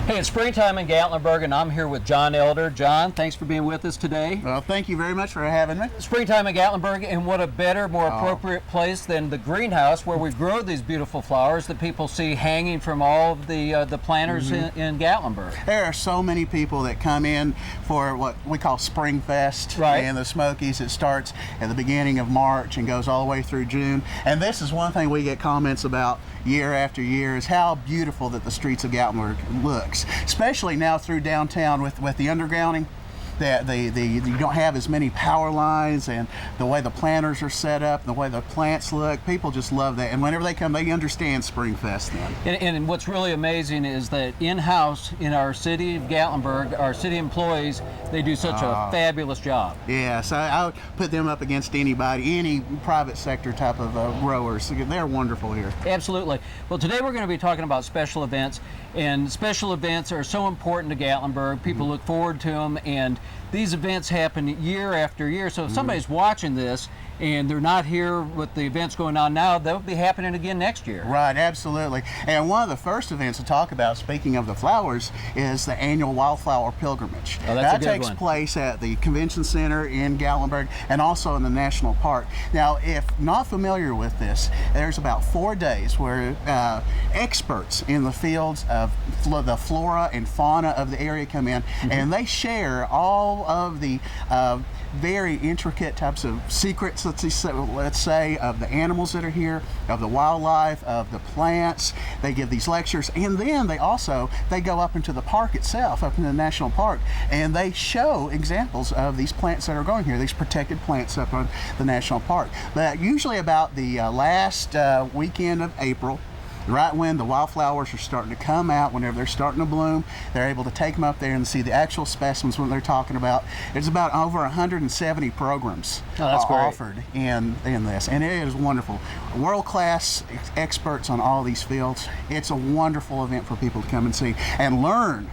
Hey, it's springtime in Gatlinburg, and I'm here with John Elder. John, thanks for being with us today. Well, thank you very much for having me. Springtime in Gatlinburg, and what a better, more appropriate place than the greenhouse where we grow these beautiful flowers that people see hanging from all of the planters in Gatlinburg. There are so many people that come in for what we call Spring Fest in the Smokies. It starts at the beginning of March and goes all the way through June. And this is one thing we get comments about year after year, is how beautiful that the streets of Gatlinburg looks, especially now through downtown with the undergrounding. That you don't have as many power lines, and the way the planters are set up, the way the plants look, people just love that. And whenever they come, they understand Spring Fest then. And what's really amazing is that in-house in our city of Gatlinburg, our city employees, they do such a fabulous job. Yes, I would put them up against anybody, any private sector type of growers. They're wonderful here. Absolutely. Well, today we're going to be talking about special events, and special events are so important to Gatlinburg. People look forward to them, and these events happen year after year. So if somebody's watching this and they're not here with the events going on now, they'll be happening again next year. Right, absolutely. And one of the first events to talk about, speaking of the flowers, is the annual Wildflower Pilgrimage. Oh, that's a that good takes one. place at the Convention Center in Gatlinburg and also in the National Park. Now, if not familiar with this, there's about 4 days where experts in the fields of the flora and fauna of the area come in, and they share all of the very intricate types of secrets, let's say, of the animals that are here, of the wildlife, of the plants. They give these lectures, and then they go up into the park itself, up in the national park, and they show examples of these plants that are growing here, these protected plants up on the national park. But usually about the last weekend of April, right when the wildflowers are starting to come out, whenever they're starting to bloom, they're able to take them up there and see the actual specimens when they're talking about. There's about over 170 programs offered in this, and it is wonderful. World-class experts on all these fields. It's a wonderful event for people to come and see and learn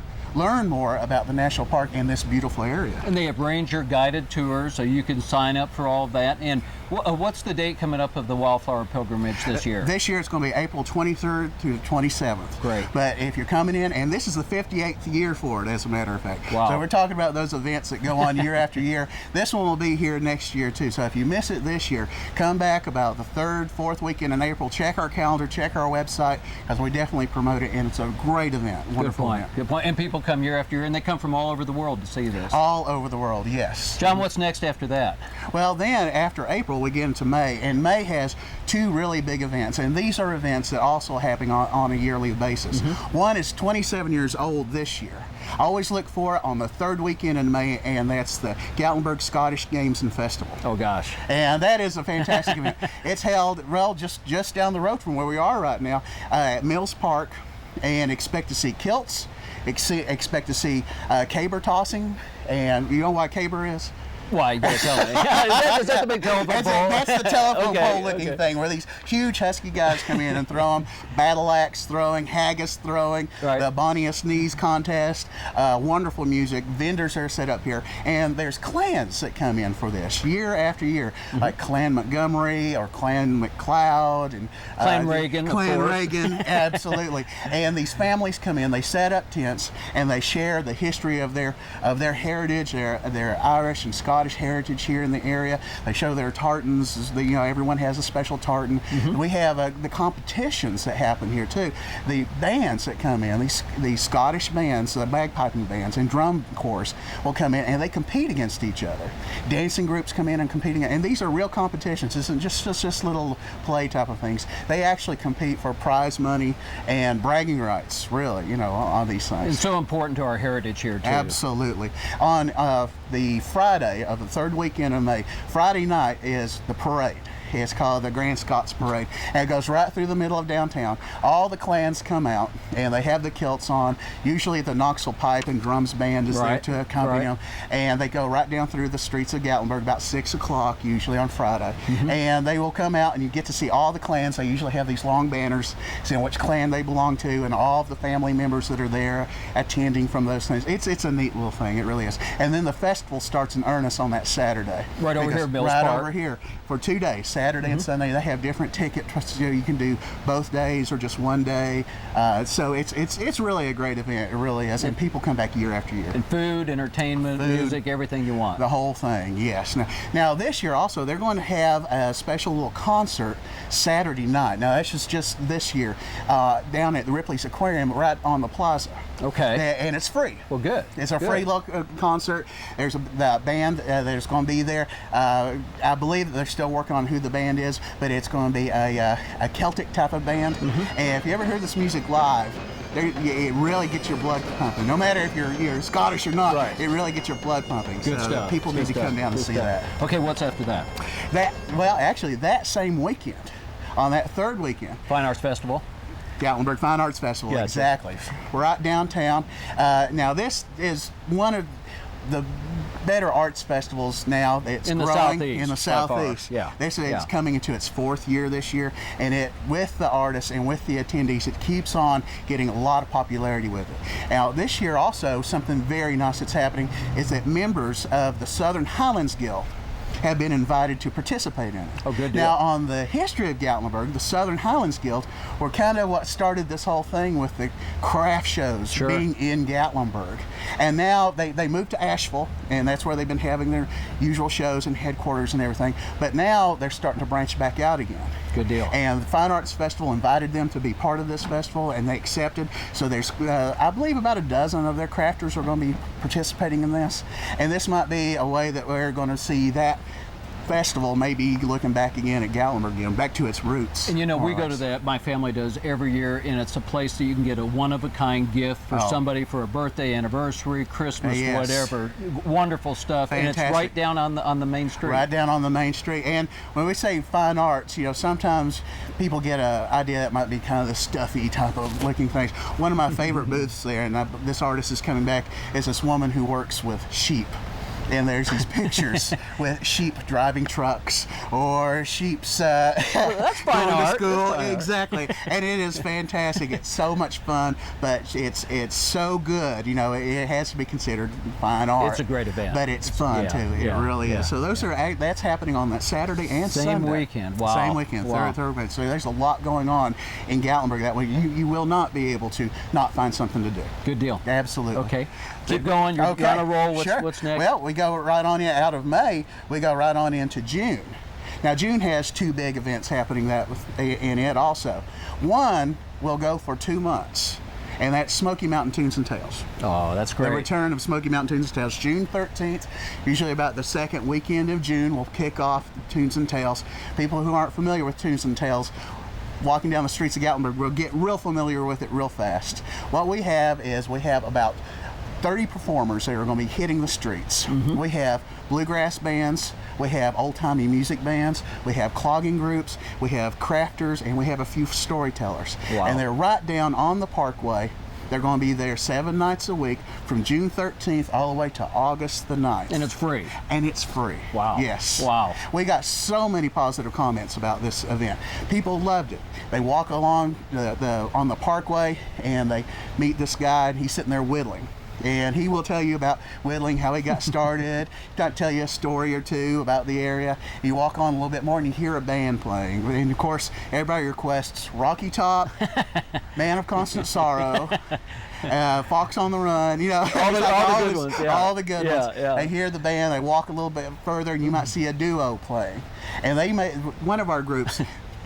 more about the national park and this beautiful area. And they have ranger guided tours, so you can sign up for all of that. And what's the date coming up of the Wildflower Pilgrimage this year? This year it's going to be April 23rd to the 27th. Great. But if you're coming in, and this is the 58th year for it, as a matter of fact. Wow. So we're talking about those events that go on year after year. This one will be here next year too. So if you miss it this year, come back about the 3rd, 4th weekend in April. Check our calendar, check our website, because we definitely promote it, and it's a great event. Wonderful event. Good point. And people come year after year, and they come from all over the world to see this. All over the world, yes. John, what's next after that? Well, then after April, we get into May, and May has 2 really big events, and these are events that also happen on a yearly basis. One is 27 years old this year. I always look for it on the 3rd weekend in May, and that's the Gatlinburg Scottish Games and Festival. Oh gosh. And that is a fantastic event. It's held, well, just down the road from where we are right now, at Mills Park, and expect to see kilts, expect to see caber tossing, and you know what caber is? Why, you gotta tell me. Is that the big telephone pole? That's the telephone pole looking thing, where these huge husky guys come in and throw them. Battle axe throwing, haggis throwing, the bonniest knees contest, wonderful music. Vendors are set up here, and there's clans that come in for this year after year, like Clan Montgomery or Clan McLeod and Clan Reagan. Clan Reagan, absolutely. And these families come in, they set up tents, and they share the history of their heritage, their Irish and Scottish heritage here in the area. They show their tartans. Everyone has a special tartan. We have the competitions that happen here too. The bands that come in, these Scottish bands, the bagpiping bands and drum corps will come in, and they compete against each other. Dancing groups come in and competing, and these are real competitions. This isn't just little play type of things. They actually compete for prize money and bragging rights, really, on these things. It's so important to our heritage here too. Absolutely. On the Friday of the 3rd weekend of May, Friday night is the parade. It's called the Grand Scots Parade, and it goes right through the middle of downtown. All the clans come out, and they have the kilts on. Usually the Knoxville Pipe and Drums Band is there to accompany them, and they go right down through the streets of Gatlinburg about 6 o'clock, usually on Friday. And they will come out, and you get to see all the clans. They usually have these long banners saying which clan they belong to, and all of the family members that are there attending from those things. It's a neat little thing, it really is. And then the festival starts in earnest on that Saturday. Right over here, Mills Park. Right over here for 2 days. Saturday and Sunday. They have different tickets. You can do both days or just one day. So it's really a great event. It really is, and people come back year after year. And food, entertainment, music, everything you want. The whole thing, yes. Now this year also they're going to have a special little concert Saturday night. Now that's just this year down at the Ripley's Aquarium right on the plaza. Okay. And it's free. Well, good. It's a Good. free concert. There's the band that's going to be there. I believe that they're still working on who the band is, but it's going to be a Celtic type of band. And if you ever hear this music live, it really gets your blood pumping. No matter if you're Scottish or not, Right. it really gets your blood pumping. Good so stuff. people Good need to stuff. come down and Good see stuff. that. Okay, what's after that? Actually, that same weekend, on that third weekend, Fine Arts Festival. Gatlinburg Fine Arts Festival, Gotcha. exactly. Right downtown. Now this is one of the better arts festivals now. It's In the growing Southeast, in the by far. Southeast. Yeah. It's Yeah. coming into its 4th year this year, and it with the artists and with the attendees, it keeps on getting a lot of popularity with it. Now this year also something very nice that's happening is that members of the Southern Highlands Guild have been invited to participate in it. Oh, good deal. Now, on the history of Gatlinburg, the Southern Highlands Guild were kind of what started this whole thing with the craft shows Sure. being in Gatlinburg. And now they moved to Asheville, and that's where they've been having their usual shows and headquarters and everything. But now they're starting to branch back out again. Good deal. And the Fine Arts Festival invited them to be part of this festival, and they accepted. So there's, I believe, about a dozen of their crafters are going to be participating in this. And this might be a way that we're going to see that festival maybe looking back again at Gatlinburg again, back to its roots. And you know, more we or go to less. that, my family does every year, and it's a place that you can get a one-of-a-kind gift for Oh. somebody for a birthday, anniversary, Christmas, Yes. whatever. Wonderful stuff, and it's Fantastic. right down on the main street. Right down on the main street. And when we say fine arts, sometimes people get an idea that might be kind of the stuffy type of looking things. One of my favorite booths there, and this artist is coming back, is this woman who works with sheep. And there's these pictures with sheep driving trucks or sheep's that's fine going to art. school. That's fine art. Exactly. And it is fantastic. It's so much fun, but it's so good. It has to be considered fine art. It's a great event. But it's fun Yeah, too. It yeah, really yeah. is. So that's happening on that Saturday and Same Sunday. weekend. Wow. Same weekend. Wow. Third weekend. So there's a lot going on in Gatlinburg that way. You will not be able to not find something to do. Good deal. Absolutely. Okay. Keep going. You're on a roll. Sure. What's next? Well, we go right on out of May. We go right on into June. Now, June has 2 big events happening in it also. One will go for 2 months, and that's Smoky Mountain Tunes and Tales. Oh, that's The great. return of Smoky Mountain Tunes and Tales, June 13th, usually about the second weekend of June, will kick off Tunes and Tales. People who aren't familiar with Tunes and Tales, walking down the streets of Gatlinburg, will get real familiar with it real fast. What we have about 30 performers that are going to be hitting the streets. We have bluegrass bands, we have old-timey music bands, we have clogging groups, we have crafters, and we have a few storytellers. Wow. And they're right down on the Parkway. They're going to be there 7 nights a week from June 13th all the way to August the 9th. And it's free. And it's free. Wow. Yes. Wow. We got so many positive comments about this event. People loved it. They walk along on the Parkway and they meet this guy, and he's sitting there whittling. And he will tell you about whittling, how he got started. He'll tell you a story or two about the area. You walk on a little bit more and you hear a band playing. And of course, everybody requests Rocky Top, Man of Constant Sorrow, Fox on the Run. All the good ones, yeah. All the good Yeah, ones. yeah. They hear the band. They walk a little bit further, and you might see a duo playing. And one of our groups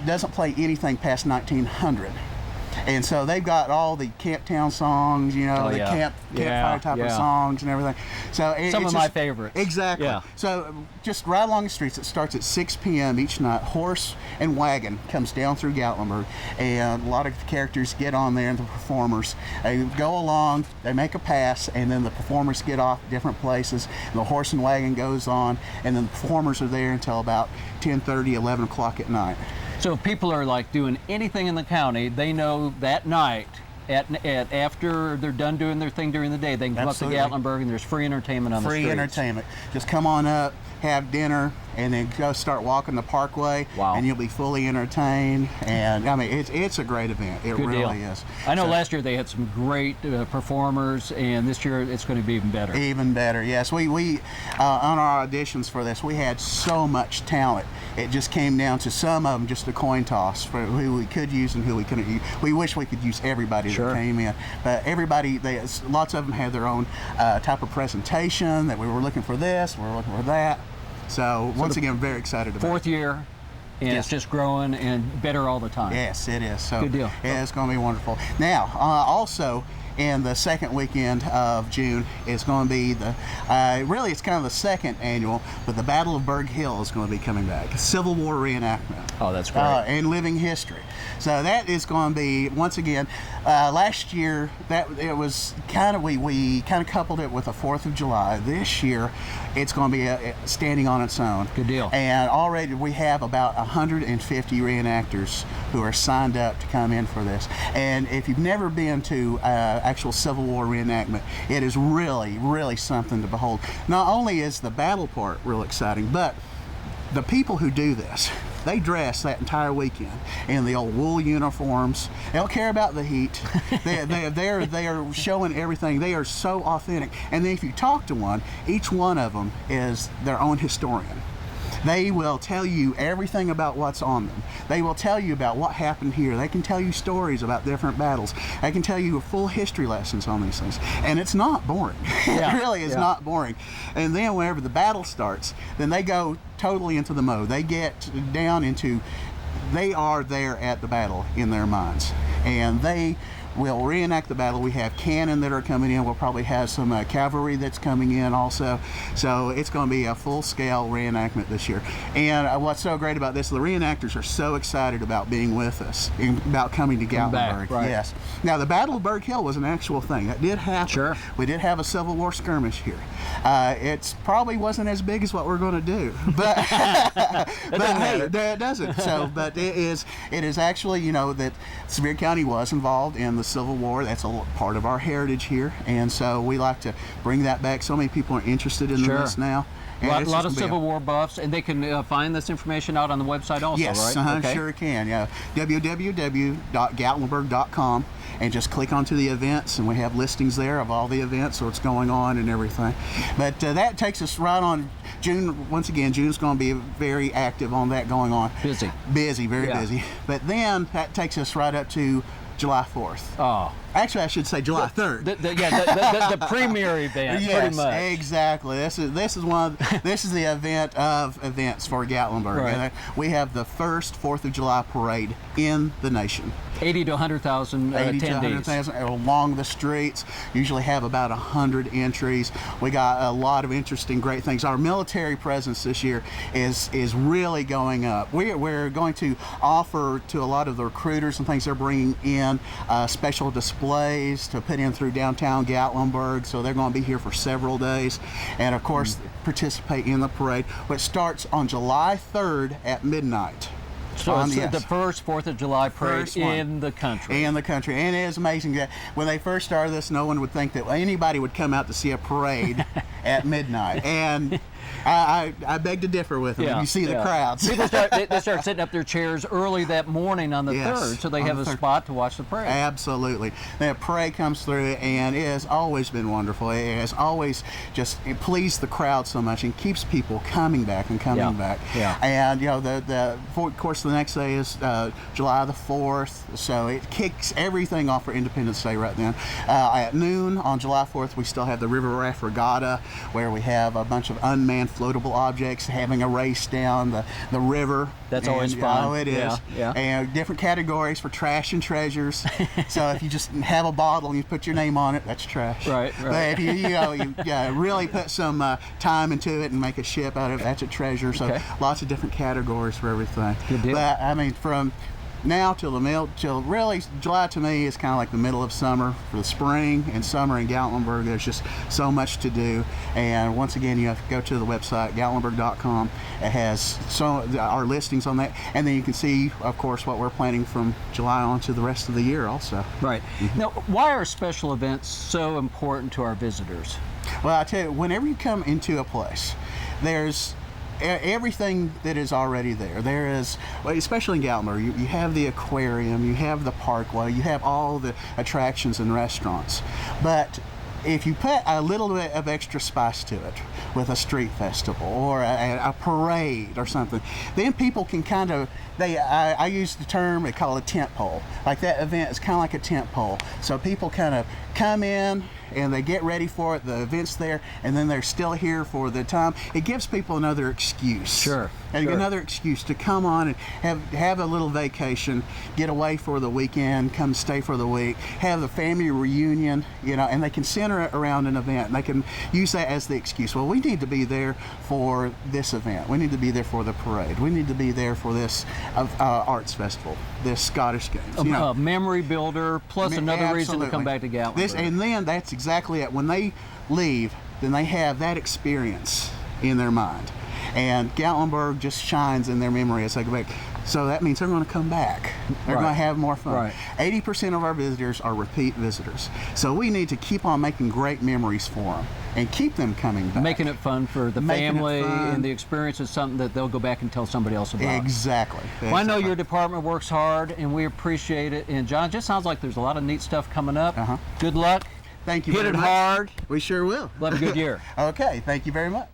doesn't play anything past 1900. And so they've got all the Camptown songs, the yeah. campfire type of Yeah. songs and everything. So Some it's of my just- favorites. Exactly. Yeah. So just right along the streets, it starts at 6 p.m. each night. Horse and wagon comes down through Gatlinburg, and a lot of characters get on there, and the performers. They go along, they make a pass, and then the performers get off different places, and the horse and wagon goes on, and then the performers are there until about 10:30, 11 o'clock at night. So if people are like doing anything in the county, they know that night after they're done doing their thing during the day, they can come Absolutely. up to Gatlinburg and there's free entertainment on the Free streets. entertainment. Just come on up, have dinner, and then go start walking the parkway. Wow. And you'll be fully entertained. And I mean, it's a great event. It Good really deal. is. I know So- last year they had some great performers, and this year it's going to be even better. Even better, yes. We on our auditions for this, we had so much talent. It just came down to some of them just a coin toss for who we could use and who we couldn't use. We wish we could use everybody Sure. that came in, but everybody, lots of them had their own type of presentation that we were looking for this, we were looking for that. So once again, very excited about it. Fourth year, and Yes. it's just growing and better all the time. Yes, it is. So Good deal. Yeah, it's going to be wonderful. Now, also in the second weekend of June is going to be the really it's kind of the second annual, but the Battle of Berg Hill is going to be coming back. Civil War reenactment. Oh, that's great. And living history. So that is going to be once again. Last year that it was kind of we kind of coupled it with the 4th of July. This year it's going to be standing on its own. Good deal. And already we have about 150 reenactors who are signed up to come in for this. And if you've never been to actual Civil War reenactment, it is really, really something to behold. Not only is the battle part real exciting, but the people who do this, they dress that entire weekend in the old wool uniforms. They don't care about the heat. They are showing everything. They are so authentic. And then if you talk to one, each one of them is their own historian. They will tell you everything about what's on them. They will tell you about what happened here. They can tell you stories about different battles. They can tell you full history lessons on these things. And it's not boring. Yeah, It really is yeah. not boring. And then whenever the battle starts, then they go totally into the mode. They get down into, they are there at the battle in their minds. And they will reenact the battle. We have cannon that are coming in. We'll probably have some cavalry that's coming in also. So it's going to be a full-scale reenactment this year. And what's so great about this, the reenactors are so excited about being with us, and about coming to Come back, Gatlinburg. right. Yes. Now, the Battle of Berg Hill was an actual thing. That did happen. Sure. We did have a Civil War skirmish here. It probably wasn't as big as what we're going to do, but but hey, it doesn't. So, but it is actually, you know, that Sevier County was involved in the Civil War. That's a part of our heritage here, and so we like to bring that back. So many people are interested in Sure. this now. A And lot, it's lot just of gonna be Civil War buffs, and they can find this information out on the website also, Yes, right? okay. Sure can. Yeah, www.gatlinburg.com, and just click onto the events, and we have listings there of all the events, what's going on, and everything. But that takes us right on June. Once again, June's going to be very active on that going on. Busy. Busy, very Yeah. busy. But then that takes us right up to July 4th. Oh, Actually, I should say July 3rd. the premier event, Yes, pretty much. exactly. This is this is the event of events for Gatlinburg. Right. And we have the first 4th of July parade in the nation. 80 to 100,000 80 to attendees. 100,000 along the streets. Usually have about 100 entries. We got a lot of interesting, great things. Our military presence this year is really going up. We're going to offer to a lot of the recruiters and things they're bringing in special displays to put in through downtown Gatlinburg. So they're going to be here for several days, and of course participate in the parade, which starts on July 3rd at midnight. So it's Yes. the first 4th of July parade First one. in the country. In the country. And it is amazing that when they first started this, no one would think that anybody would come out to see a parade at midnight. And I beg to differ with them. Yeah, You see the yeah. crowds. People start they start setting up their chairs early that morning on the Yes, 3rd, so they on have the a 3rd. spot to watch the parade. Absolutely. That parade comes through, and it has always been wonderful. It has always just pleased the crowd so much and keeps people coming back and coming Yeah, back. yeah. And, you know, of course, the next day is July the 4th, so it kicks everything off for Independence Day right then. At noon on July 4th, we still have the River Raft Regatta, where we have a bunch of unmanned floatable objects having a race down the river. That's always And, fun. Oh, it is. Yeah, yeah. And different categories for trash and treasures. So if you just have a bottle and you put your name on it, that's trash. Right, right. But if you really put some time into it and make a ship out of it, that's a treasure. So Okay. lots of different categories for everything. Good deal. But I mean, from now till really July to me is kind of like the middle of summer. For the spring and summer in Gatlinburg, there's just so much to do. And once again, you have to go to the website gatlinburg.com. It has our listings on that, and then you can see, of course, what we're planning from July on to the rest of the year also. Right. Now, why are special events so important to our visitors? Well, I tell you, whenever you come into a place, there's everything that is already there. There is, well, especially in Gatlinburg, you have the aquarium, you have the parkway, you have all the attractions and restaurants. But if you put a little bit of extra spice to it with a street festival or a parade or something, then people can kind of, I use the term, they call it a tent pole. Like that event is kind of like a tent pole. So people kind of come in and they get ready for it, the event's there, and then they're still here for the time. It gives people another excuse. Sure. And another excuse to come on and have a little vacation, get away for the weekend, come stay for the week, have the family reunion, and they can center it around an event. And they can use that as the excuse. Well, we need to be there for this event. We need to be there for the parade. We need to be there for this arts festival, this Scottish Games. A memory builder, plus another reason to come back to Gatlinburg. And then that's exactly it. When they leave, then they have that experience in their mind. And Gatlinburg just shines in their memory as they go back. So that means they're going to come back. They're going to have more fun. Right. 80% of our visitors are repeat visitors. So we need to keep on making great memories for them and keep them coming back. Making it fun for the family, and the experience is something that they'll go back and tell somebody else about. Exactly. Well, I know your department works hard, and we appreciate it. And John, it just sounds like there's a lot of neat stuff coming up. Good luck. Thank you Hit very it much. hard. We sure will. We'll have a good year. Okay. Thank you very much.